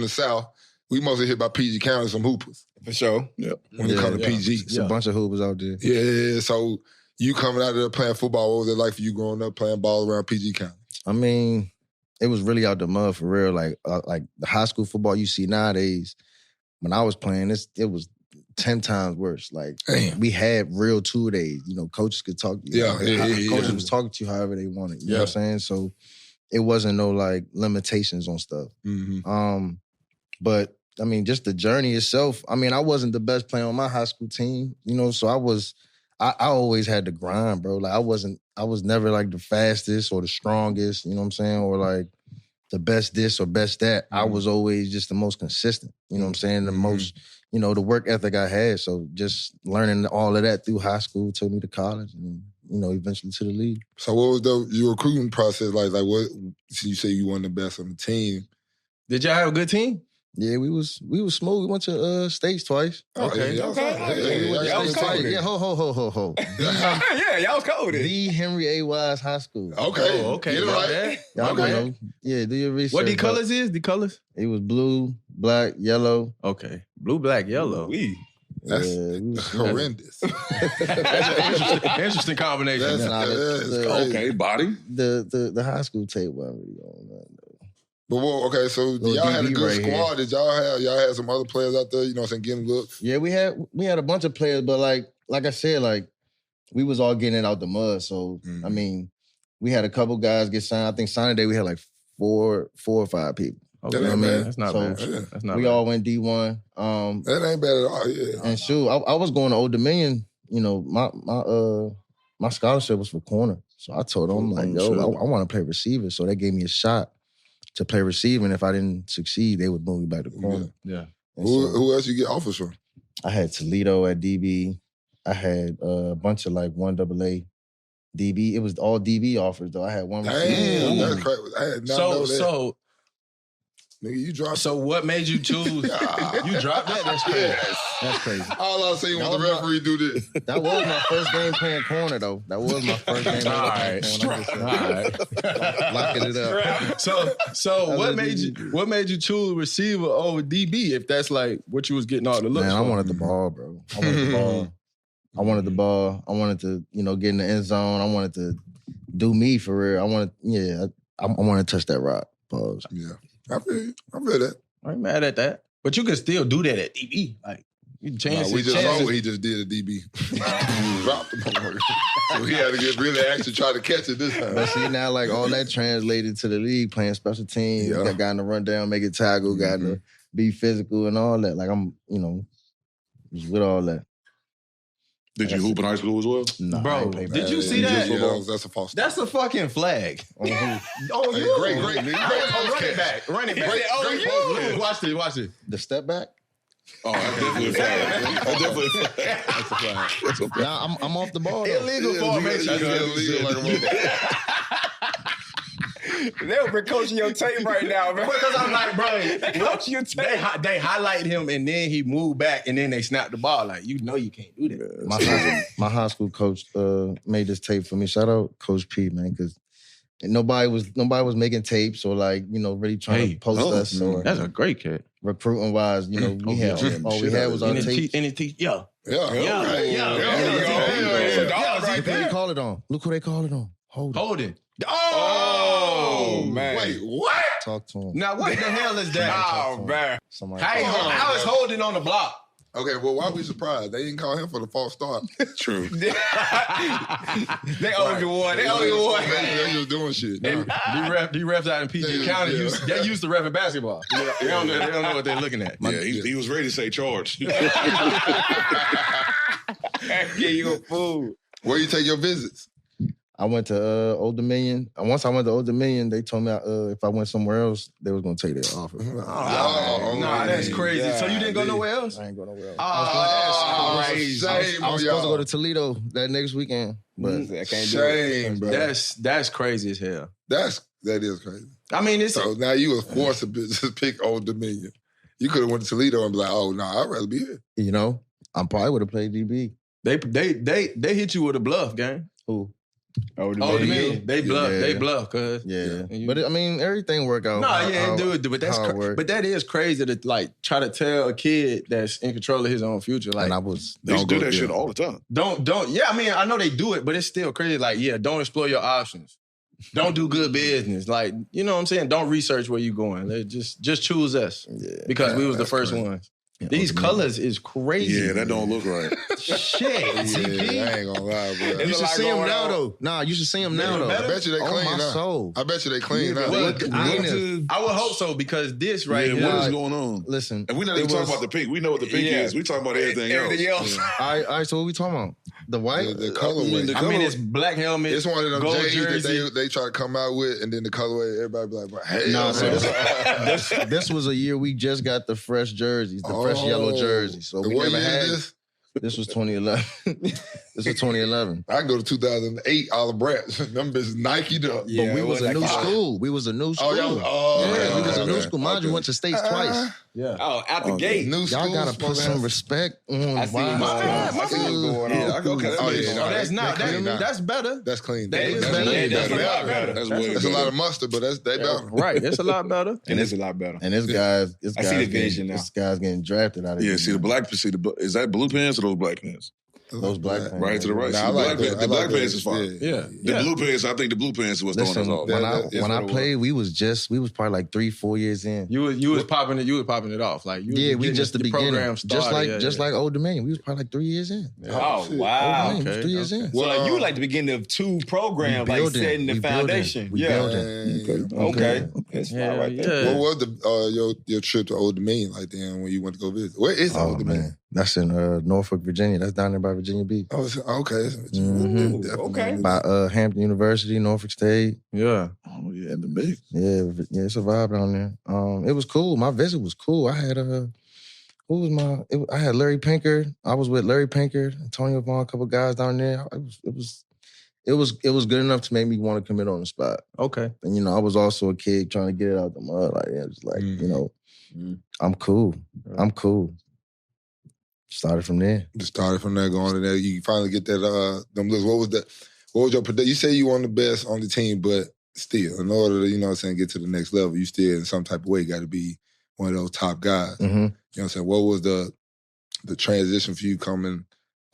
in the South, we mostly hit by PG County, some hoopers. For sure. Yep. When it comes to PG. It's a bunch of hoopers out there. Yeah, so you coming out there playing football, what was it like for you growing up playing ball around PG County? I mean, it was really out the mud for real. Like the high school football you see nowadays, when I was playing, it was 10 times worse. Like, we had real two-days. You know, coaches could talk to you. Coaches was talking to you however they wanted. You know what I'm saying? So it wasn't no, like, limitations on stuff. Mm-hmm. But, I mean, just the journey itself, I mean, I wasn't the best player on my high school team, you know, so I always had to grind, bro. Like, I was never, like, the fastest or the strongest, you know what I'm saying, or, like, the best this or best that. I was always just the most consistent, you know what I'm saying, the most, you know, the work ethic I had. So just learning all of that through high school took me to college and, you know, eventually to the league. So what was your recruiting process like? Like, what, you say you won the best on the team. Did y'all have a good team? Yeah, we was smooth. We went to states twice. Okay. Y'all was cold. Yeah, ho. Yeah, y'all was cold. The Henry A. Wise High School. Okay. Okay. Get it right. Y'all know. Yeah, do your research. What the colors is? The colors? It was blue, black, yellow. Okay. Blue, black, yellow. That's horrendous. That's an interesting combination. Okay, body. The high school tape wasn't really on that. But okay, so y'all had a good squad. Did y'all had some other players out there, you know what I'm saying, getting looks? Yeah, we had a bunch of players, but like I said, like we was all getting it out the mud. So I mean, we had a couple guys get signed. I think signing day we had like four or five people. Okay, that ain't bad. That's not bad. That's not we bad. all went D1. That ain't bad at all, yeah. And shoot, I was going to Old Dominion, you know, my scholarship was for corner. So I told them, like, yo, I want to play receiver. So they gave me a shot to play receiver, and if I didn't succeed, they would move me back to corner. Yeah. Who else you get offers from? I had Toledo at DB. I had a bunch of like 1AA DB. It was all DB offers though. I had one receiver. Damn, that's crazy. I had not know that. So, nigga, you dropped. So what made you choose? You dropped that? That's crazy. Yes. That's crazy. All I seen was the referee do this. That was my first game playing corner though. That was my first game playing corner. All right. Locking it up. So what made you choose receiver over DB if that's like what you was getting all the looks? Man, for? I wanted the ball, bro. I wanted the ball. I wanted to, you know, get in the end zone. I wanted to do me for real. I wanted to touch that rock. Pause. Yeah. I feel that. I ain't mad at that. But you can still do that at DB. Like, you change we just saw what he just did at DB. He dropped the motherfucker. So he had to get really actually try to catch it this time. But see, now, like, all that translated to the league, playing special teams, got in the rundown, make it tackle, got in the be physical and all that. Like, I'm, you know, was with all that. Did you hoop in high school as well? No, bro, did you see that? Yeah, that's a false start. That's a fucking flag. Oh, you. Great. Running back. Watch it. The step back? Oh, that's definitely a flag. That's a flag. Nah, I'm off the ball. Illegal formation. They'll be coaching your tape right now, man. Because I'm like, bro, coaching your tape. They highlight him and then he moved back and then they snap the ball. Like, you know you can't do that. My high school coach made this tape for me. Shout out Coach P, man, because nobody was making tapes or like, you know, really trying to post us. Or that's a great kid. Recruiting wise, you know, we had was our tape. Yeah. Look who they call it on. Look who they call it on. Hold it. Oh, man. Wait, what? Talk to him. Now, what the hell is that? Oh, man. How is holding on the block? Okay, well, why we surprised? They didn't call him for the false start. True. They owe you one. They They just doing shit. These refs out in PG County, they used to ref in basketball. They don't know what they're looking at. Yeah, he was ready to say charge. Yeah, you a fool. Where you take your visits? I went to Old Dominion. And once I went to Old Dominion, they told me if I went somewhere else, they was going to take their offer. Nah, that's crazy. Yeah, so you didn't go nowhere else? I ain't go nowhere else. That's crazy. I was supposed to go to Toledo that next weekend, but I can't do it. Bro. That's crazy as hell. That is crazy. I mean, so now you was forced to just pick Old Dominion. You could have went to Toledo and be like, oh, no, I'd rather be here. You know, I probably would have played DB. They hit you with a bluff, gang. Who? Oh, the man. They bluff. Yeah. They bluff, cuz. Yeah. But I mean, everything work out. Dude. But that is crazy to like try to tell a kid that's in control of his own future. Like, they do that shit all the time. Don't. Yeah, I mean, I know they do it, but it's still crazy. Like, yeah, don't explore your options. Don't do good business. Like, you know what I'm saying? Don't research where you going. Just choose us. Yeah, because we was the first ones. Yeah, these colors is crazy. Yeah, that don't look right. Shit. Yeah, I ain't gonna lie, bro. You should see them now, though. Nah, you should see them now, though. I bet you they clean my now. soul. I bet you they clean now. I would hope so because this right here. What is going on? Listen. And we're not even talking about the pink. We know what the pink is. We talking about everything else. All right, so what we talking about? The white? The colorway. I mean, it's black helmet. It's one of them J's jersey. that they try to come out with, and then the colorway, everybody be like, bro, hey. No, this was a year we just got the fresh jerseys, the fresh yellow jerseys. So we never had this was 2011. This was 2011. I can go to 2008, Olive Brats. Them bitches Nike'd up. Yeah, but we was a new school. We was a new school. We was a new school. Mind you, went to States twice. Yeah. Oh, out the gate. New Y'all gotta put some respect on. I see what's going on. Yeah, That's not. That's better. That's clean. That is better. That's a lot better. That's a lot of mustard, but they better. Right. It's a lot better. And it's a lot better. And this guy's I see the vision now. This guy's getting drafted out of here. See is that blue pants or those black pants? Those black pants. Right to the right. Nah, the black pants is fine. Yeah. The blue pants, I think the blue pants is what's throwing us off. When I played, we was probably like 3-4 years in. You was popping it off. Like we just the beginning. Program started, just like Old Dominion. We was probably like 3 years in. Oh, wow. Okay. 3 years in. So like you like the beginning of 2 programs, like setting the foundation. We building. Okay. That's fine right there. What was your trip to Old Dominion like then when you went to go visit? Where is Old Dominion? That's in Norfolk, Virginia. That's down there by Virginia Beach. Oh, okay. Okay. By Hampton University, Norfolk State. Yeah. Oh, yeah, the big. Yeah, it's a vibe down there. It was cool. My visit was cool. I had I had Larry Pinkard. I was with Larry Pinkard, Antonio Vaughn, a couple guys down there. It was good enough to make me want to commit on the spot. Okay. And I was also a kid trying to get it out the mud. I'm cool. I'm cool. Started from there. Going to there. You finally get that them looks. What was your prediction? You say you won the best on the team, but still, in order to, get to the next level, you still in some type of way got to be one of those top guys. Mm-hmm. You know what I'm saying? What was the transition for you coming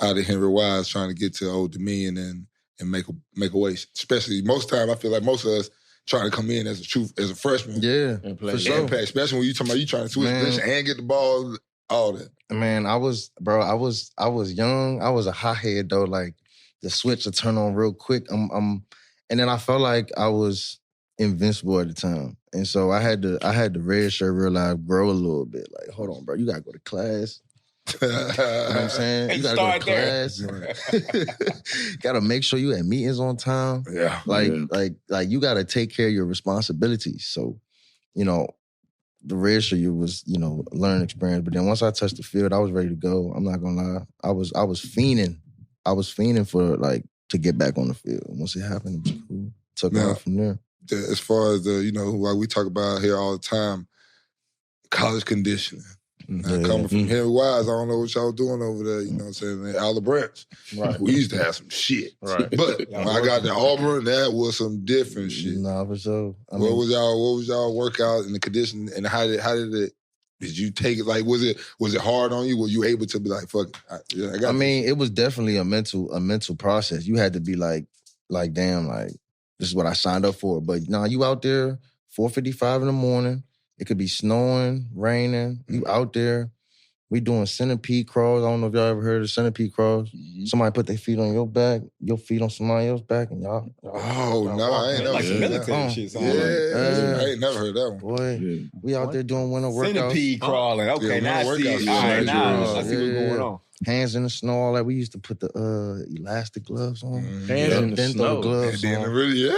out of Henry Wise trying to get to Old Dominion and make a way? Especially most time I feel like most of us trying to come in as a freshman. Yeah. And play for sure. Impact, especially when you talking about you trying to switch position and get the ball, all that. Man, I was young. I was a hothead though. Like the switch would turn on real quick. And then I felt like I was invincible at the time. And so I had the red shirt real life grow a little bit. Like, hold on, bro. You gotta go to class. You know what I'm saying? You gotta go to class. Gotta make sure you at meetings on time. Yeah. Like you gotta take care of your responsibilities. So, the red shirt was, learning experience. But then once I touched the field, I was ready to go. I'm not gonna lie. I was fiending. I was fiending for to get back on the field. Once it happened, it was cool. Took off from there. As far as like we talk about here all the time, college conditioning. Coming from Henry Wise, I don't know what y'all doing over there, you know what I'm saying, in Olive Brats. Right. We used to have some shit. Right. But when I got to Auburn, that was some different shit. Nah, for sure. What was y'all workout in the condition, and how did did you take it? Like, was it hard on you? Were you able to be like, fuck it, I mean, it was definitely a mental process. You had to be like, damn, like, this is what I signed up for. But nah, you out there, 4:55 in the morning. It could be snowing, raining. You out there. We doing centipede crawls. I don't know if y'all ever heard of centipede crawls. Mm-hmm. Somebody put their feet on your back, your feet on somebody else's back, and y'all no, I ain't never like heard military shit. Yeah, I ain't never heard that one. Boy, we out there doing winter workouts. Centipede crawling. Okay, now I see it. All right, now I see what's going on. Hands in the snow, all that. We used to put the elastic gloves on. Hands in the snow. The gloves and then on. really,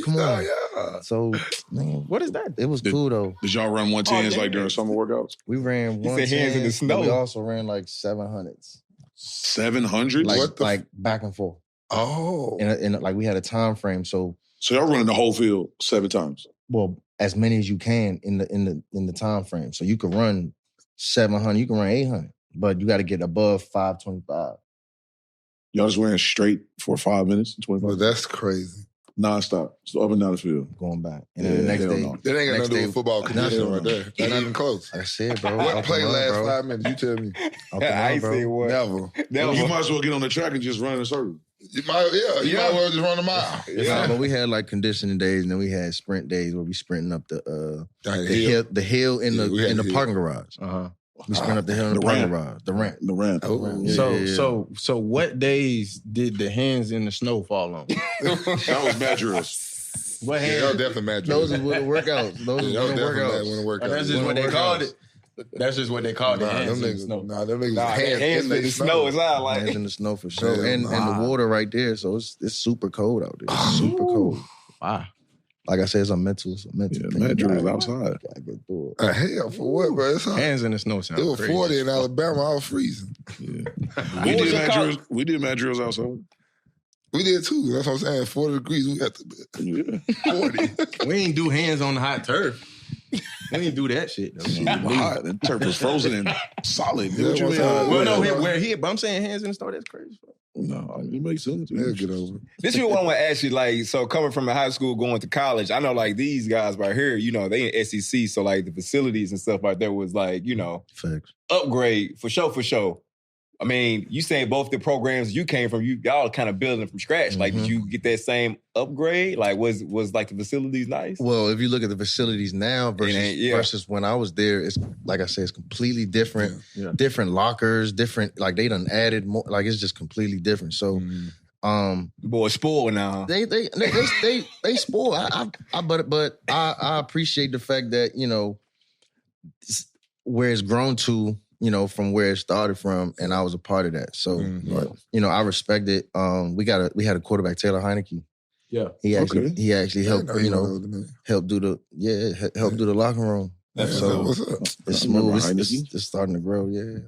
Come on. Yeah. So, man, what is that? It was cool though. Did y'all run 110s like during summer workouts? We ran 110s. Hands in the snow. We also ran like 700s. 700s? Like back and forth. Oh. And like we had a time frame. So y'all running the whole field 7 times? Well, as many as you can in the time frame. So you could run 700, you can run 800, but you got to get above 525. Y'all just ran straight for 5 minutes, 25 Well, minutes? that's crazy. Non-stop. So up and down the field. Going back. And then the next day. No. That ain't got nothing to do with football condition right there. Not even close. Like I said, bro. What play last 5 minutes? You tell me. I ain't say what. Never. You might as well get on the track and just run in a circle. You might as well just run a mile. Yeah, but we had like conditioning days, and then we had sprint days where we sprinting up the hill in the parking garage. We sprint up the hill in the parking garage. The ramp. So what days did the hands in the snow fall on? That was bad drills. What hands? That was definitely mad drills. Those are workouts. Those are workouts. That's just what they called it. That's just what they called it. Hands in the snow. Them niggas hands in the snow is out. Like hands in the snow for sure, and the water right there. So it's super cold out there. It's super cold. Wow. Like I said, it's a mental thing. Mad drills outside. Gotta get through it. Hell, for what, bro? It's hot. Hands in the snow sound It was crazy. 40 in Alabama. I was freezing. Yeah. We did mad drills outside. We did too. That's what I'm saying. 40 degrees. We had to 40. We ain't do hands on the hot turf. We ain't do that shit. Hot. The turf was frozen and solid. Yeah, What you mean? Well, no, where he, but I'm saying hands in the snow. That's crazy. No, it makes sense. They'll get over it. this is what I want to ask you. Like, so coming from a high school going to college, I know like these guys right here, you know, they in SEC, so like the facilities and stuff like that was like, you know, Facts. upgrade for sure. I mean, you saying both the programs you came from, y'all kind of building from scratch. Like, did you get that same upgrade? Like, was like the facilities nice? Well, if you look at the facilities now versus when I was there, it's like I said, it's completely different. Yeah. Different lockers, different. Like they done added more. Like it's just completely different. So, Boy, spoiled now. they spoil. But I appreciate the fact that you know where it's grown to. You know, from where it started from, and I was a part of that. So, you know, I respect it. We had a quarterback, Taylor Heineke. Yeah, he actually helped. You know, help do the locker room. So what's up? It's smooth. It's starting to grow. Yeah,